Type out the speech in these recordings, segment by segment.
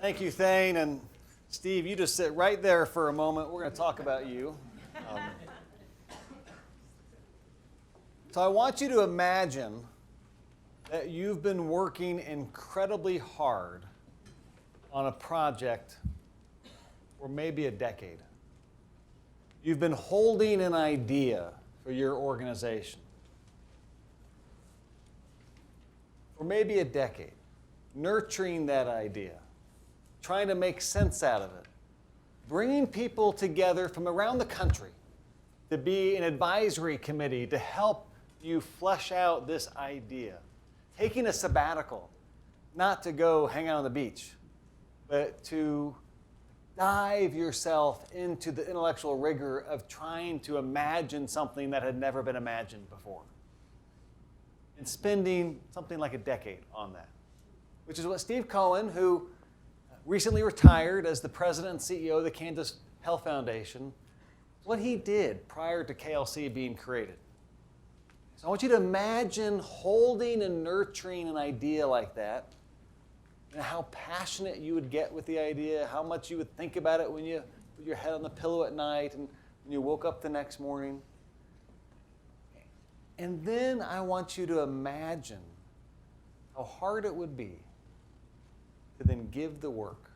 Thank you, Thane. And Steve, you just sit right there for a moment. We're going to talk about you. So I want you to imagine that you've been working incredibly hard on a project for maybe a decade. You've been holding an idea for your organization for maybe a decade, nurturing that idea, trying to make sense out of it, bringing people together from around the country to be an advisory committee to help you flesh out this idea, taking a sabbatical, not to go hang out on the beach, but to dive yourself into the intellectual rigor of trying to imagine something that had never been imagined before. And spending something like a decade on that, which is what Steve Coen, who recently retired as the president and CEO of the Kansas Health Foundation, what he did prior to KLC being created. So I want you to imagine holding and nurturing an idea like that, and how passionate you would get with the idea, how much you would think about it when you put your head on the pillow at night and when you woke up the next morning. And then I want you to imagine how hard it would be to then give the work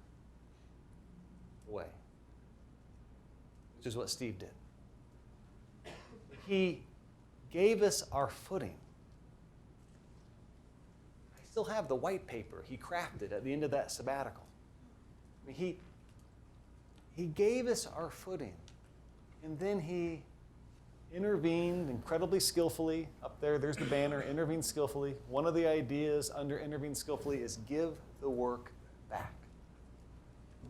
away, which is what Steve did. He gave us our footing. I still have the white paper he crafted at the end of that sabbatical. I mean, he gave us our footing, and then he intervened incredibly skillfully. Up there's the banner, intervene skillfully. One of the ideas under intervene skillfully is give the work back.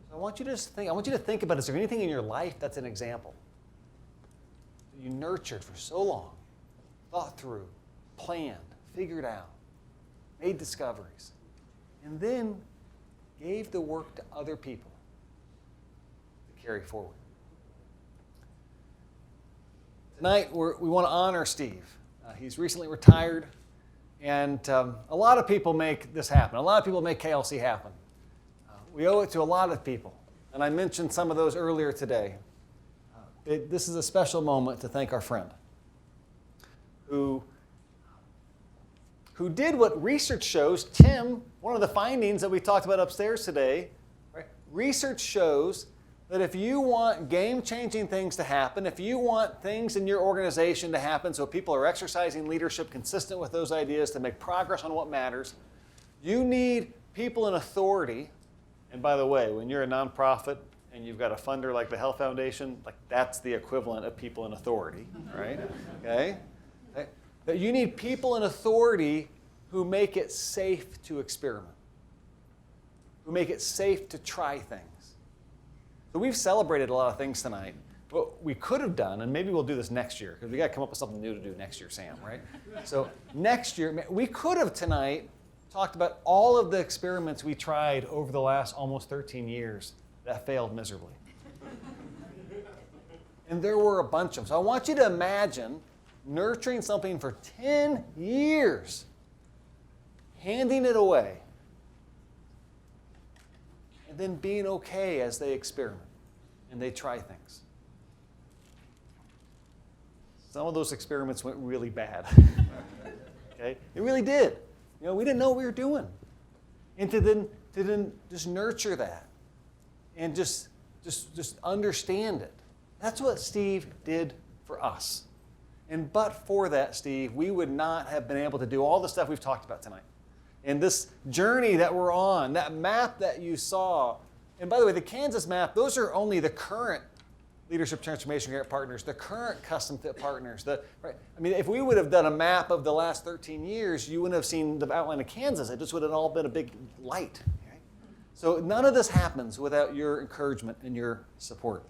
So I want you to think about, is there anything in your life that's an example that you nurtured for so long, thought through, planned, figured out, made discoveries, and then gave the work to other people to carry forward? Tonight, we want to honor Steve. He's recently retired, and a lot of people make this happen. A lot of people make KLC happen. We owe it to a lot of people, and I mentioned some of those earlier today. This is a special moment to thank our friend who did what research shows. Tim, one of the findings that we talked about upstairs today, right? Research shows that if you want game-changing things to happen, if you want things in your organization to happen so people are exercising leadership consistent with those ideas to make progress on what matters, you need people in authority. And by the way, when you're a nonprofit and you've got a funder like the Health Foundation, like that's the equivalent of people in authority, right? Okay? That you need people in authority who make it safe to experiment, who make it safe to try things. So we've celebrated a lot of things tonight. What we could have done, and maybe we'll do this next year, because we got to come up with something new to do next year, Sam, right? So next year, we could have tonight talked about all of the experiments we tried over the last almost 13 years that failed miserably. And there were a bunch of them. So I want you to imagine nurturing something for 10 years, handing it away, and then being okay as they experiment and they try things. Some of those experiments went really bad. Okay? It really did. We didn't know what we were doing. And to then just nurture that and just understand it. That's what Steve did for us. And but for that, Steve, we would not have been able to do all the stuff we've talked about tonight. And this journey that we're on, that map that you saw, and by the way, the Kansas map, those are only the current Leadership Transformation Grant partners, the current custom fit partners. Right? I mean, if we would have done a map of the last 13 years, you wouldn't have seen the outline of Kansas. It just would have all been a big light. Okay? So none of this happens without your encouragement and your support.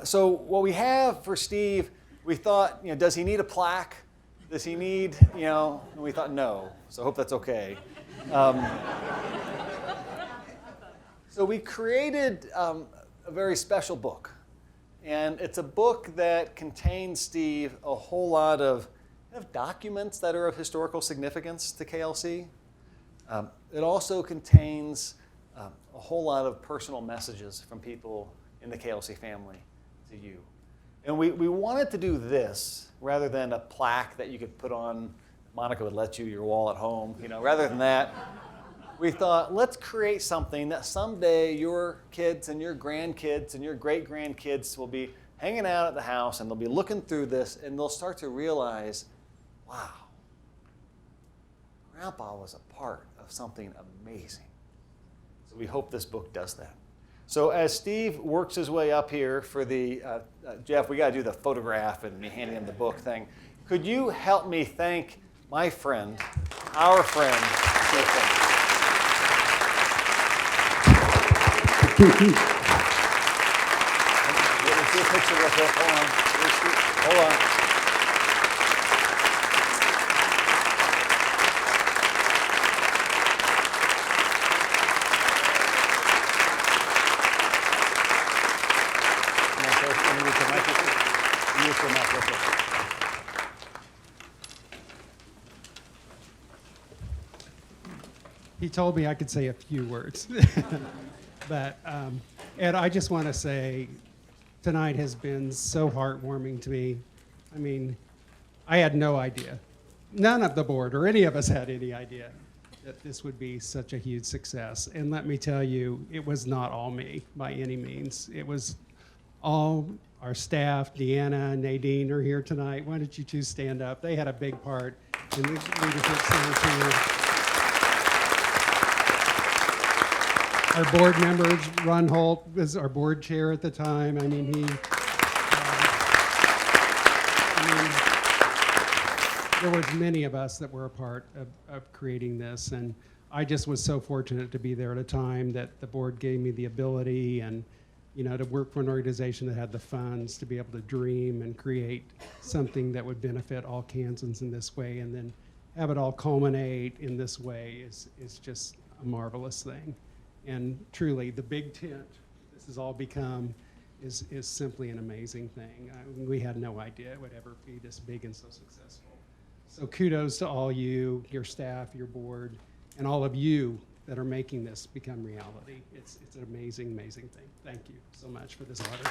So what we have for Steve, we thought, does he need a plaque? Does he need, and we thought no. So I hope that's okay. So we created a very special book. And it's a book that contains, Steve, a whole lot of documents that are of historical significance to KLC. It also contains a whole lot of personal messages from people in the KLC family to you. And we wanted to do this rather than a plaque that you could put on, Monica would let you, your wall at home. Rather than that, we thought, let's create something that someday your kids and your grandkids and your great-grandkids will be hanging out at the house and they'll be looking through this and they'll start to realize, wow, Grandpa was a part of something amazing. So we hope this book does that. So as Steve works his way up here for the, Jeff, we got to do the photograph and me handing him the book thing. Could you help me thank my friend, our friend, Steve Coen? Let me see a picture real quick. Hold on. Hold on. He told me I could say a few words. But, Ed, I just want to say tonight has been so heartwarming to me. I mean, I had no idea. None of the board or any of us had any idea that this would be such a huge success. And let me tell you, it was not all me by any means. It was all our staff. Deanna and Nadine are here tonight. Why don't you two stand up? They had a big part in the leadership center. Our board members, Ron Holt was our board chair at the time. I mean, there was many of us that were a part of creating this, and I just was so fortunate to be there at a time that the board gave me the ability and, to work for an organization that had the funds to be able to dream and create something that would benefit all Kansans in this way, and then have it all culminate in this way is just a marvelous thing. And truly, the big tent this has all become is simply an amazing thing. We had no idea it would ever be this big and so successful. So kudos to all you, your staff, your board, and all of you that are making this become reality. It's an amazing, amazing thing. Thank you so much for this letter.